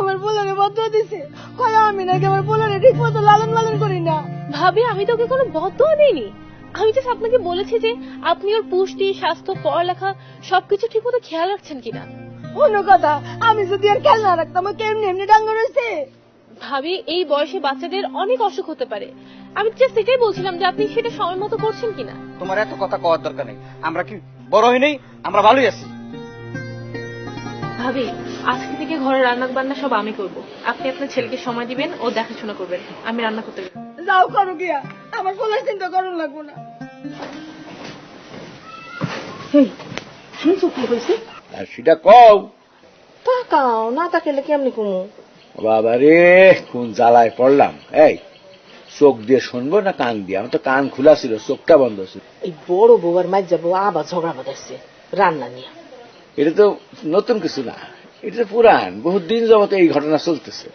আমার পোলারে বদুয়া দিছে, কয় আমি নাকি আমার পোলারে ঠিক মতো লালন পালন করি না। ভাবি আমি তোকে কোনো বদুয়া দিইনি, আমি জাস্ট আপনাকে বলেছি যে আপনি ওর পুষ্টি, স্বাস্থ্য, পড়ালেখা সবকিছু ঠিক মতো খেয়াল রাখছেন কিনা। অন্য কথা, আমি যদি আর খেয়াল না রাখতাম কেমনি এমনি ডাঙ্গা রয়েছে। ভাবি এই বয়সে বাচ্চাদের অনেক অসুখ হতে পারে, আমি জাস্ট এটাই বলছিলাম যে আপনি সেটা সময় মতো করছেন কিনা। তোমার এত কথা কওয়ার দরকার নেই, আমরা কি বড় হই নাই? আমরা ভালোই আছি। ভাবি আজকে থেকে ঘরের রান্না বান্না সব আমি করব, আপনি আপনার ছেলেকে সময় দিবেন, ও দেখাশোনা করবেন, আমি রান্না করতে গেলাম। যাও করো গিয়া, আমার পোলার চিন্তা করুন লাগবো না। শুনছো কি হয়েছে? আর সেটা কও। তাকাও না, তাকাইলে কেমনি কমু? বাবা রে, কোন জ্বালায় পড়লাম। এই চোখ দিয়ে শুনবো না কান দিয়ে? আমার তো কান খোলা ছিল, চোখটা বন্ধ ছিল। এই বড় বউ আর মাইজ যাবো আবার ঝগড়া বাঁধাচ্ছে রান্না নিয়ে। এটা তো নতুন কিছু না, এটা তো পুরান, বহুত দিন যাবত এই ঘটনা চলতেছে।